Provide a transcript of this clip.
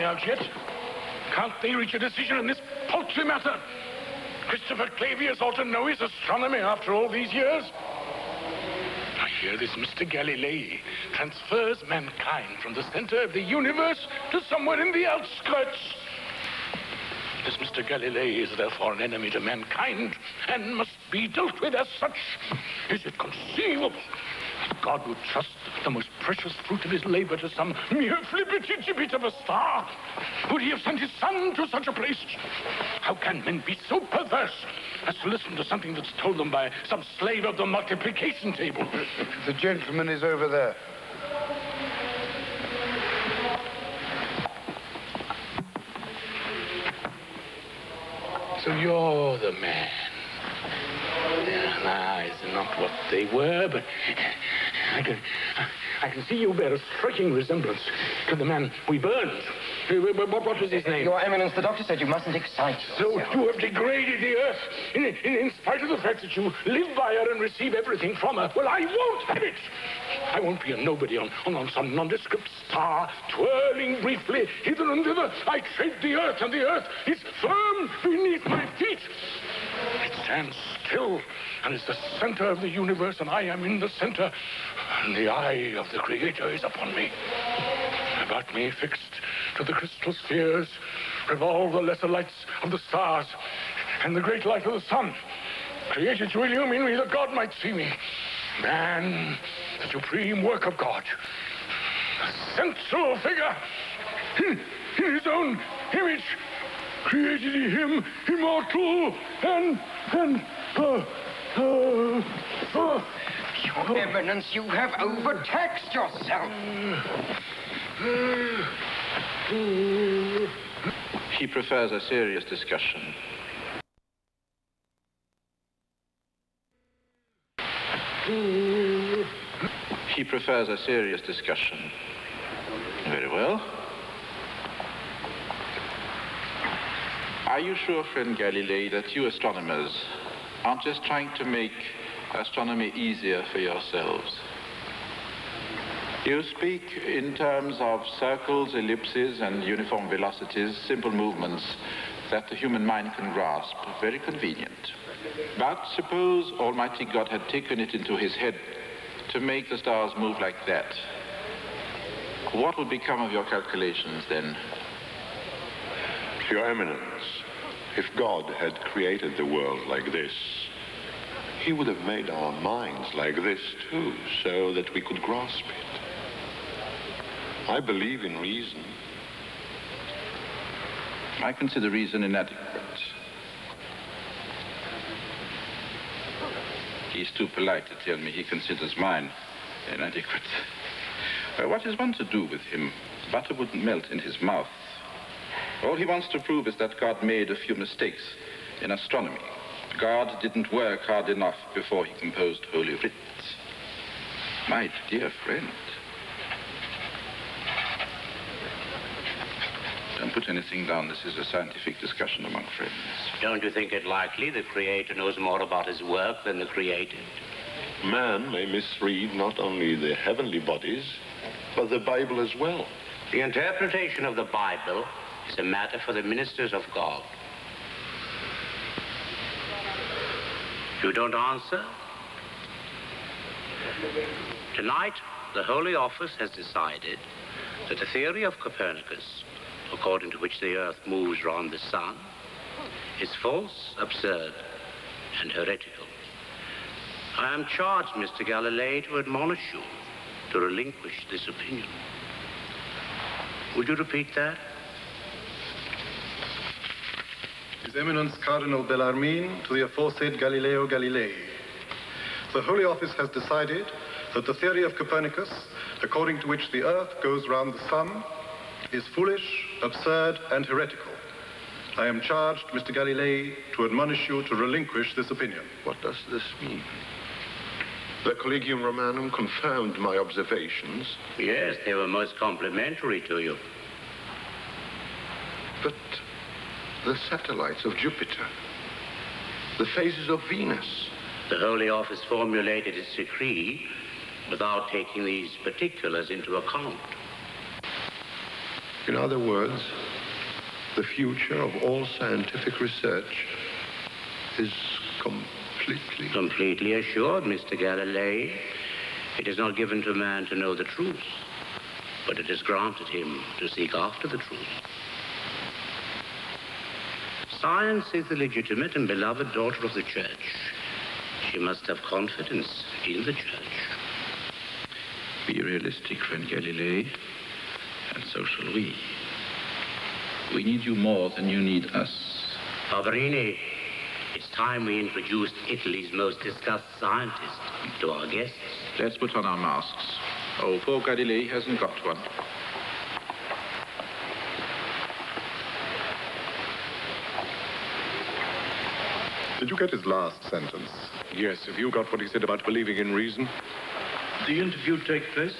out yet? Can't they reach a decision in this paltry matter? Christopher Clavius ought to know his astronomy after all these years. I hear this Mr. Galilei transfers mankind from the center of the universe to somewhere in the outskirts. This Mr. Galilei is therefore an enemy to mankind and must be dealt with as such. Is it conceivable that God would trust the most precious fruit of his labor to some mere flippity-gibbet of a star? Would he have sent his son to such a place? How can men be so perverse as to listen to something that's told them by some slave of the multiplication table? The gentleman is over there. So you're the man. Their eyes are not what they were, but I can see you bear a striking resemblance to the man we burned. What was his name? Your Eminence, the doctor said you mustn't excite yourself. So you have degraded the earth in spite of the fact that you live by her and receive everything from her. Well, I won't have it. I won't be a nobody on some nondescript star, twirling briefly hither and thither. I tread the earth, and the earth is firm beneath my feet. It stands still and is the center of the universe, and I am in the center, and the eye of the Creator is upon me. About me, fixed to the crystal spheres, revolve the lesser lights of the stars and the great light of the sun, created to illumine me that God might see me. Man, the supreme work of God, a central figure in his own image, created him immortal and Your Eminence, you have overtaxed yourself. He prefers a serious discussion. He prefers a serious discussion. Very well. Are you sure, friend Galilei, that you astronomers aren't just trying to make astronomy easier for yourselves? You speak in terms of circles, ellipses, and uniform velocities, simple movements that the human mind can grasp. Very convenient. But suppose Almighty God had taken it into his head to make the stars move like that. What would become of your calculations then? Your Eminence, if God had created the world like this, he would have made our minds like this too, so that we could grasp it. I believe in reason. I consider reason inadequate. He's too polite to tell me he considers mine inadequate. What is one to do with him? Butter wouldn't melt in his mouth. All he wants to prove is that God made a few mistakes in astronomy. God didn't work hard enough before he composed Holy Writ. My dear friend. Don't put anything down. This is a scientific discussion among friends. Don't you think it likely the Creator knows more about his work than the created? Man may misread not only the heavenly bodies, but the Bible as well. The interpretation of the Bible is a matter for the ministers of God. You don't answer? Tonight, the Holy Office has decided that the theory of Copernicus, according to which the Earth moves round the sun, is false, absurd, and heretical. I am charged, Mr. Galilei, to admonish you to relinquish this opinion. Would you repeat that? His Eminence Cardinal Bellarmine to the aforesaid Galileu Galilei. The Holy Office has decided that the theory of Copernicus, according to which the Earth goes round the sun, is foolish, absurd, and heretical. I am charged, Mr. Galilei, to admonish you to relinquish this opinion. What does this mean? The Collegium Romanum confirmed my observations. Yes, they were most complimentary to you. But the satellites of Jupiter, the phases of Venus. The Holy Office formulated its decree without taking these particulars into account. In other words, the future of all scientific research is completely assured, Mr. Galilei. It is not given to man to know the truth, but it is granted him to seek after the truth. Science is the legitimate and beloved daughter of the Church. She must have confidence in the Church. Be realistic, friend Galilei, and so shall we. We need you more than you need us. Barbarini, it's time we introduced Italy's most discussed scientist to our guests. Let's put on our masks. Oh, poor Galilei hasn't got one. Did you get his last sentence? Yes, have you got what he said about believing in reason? The interview take place?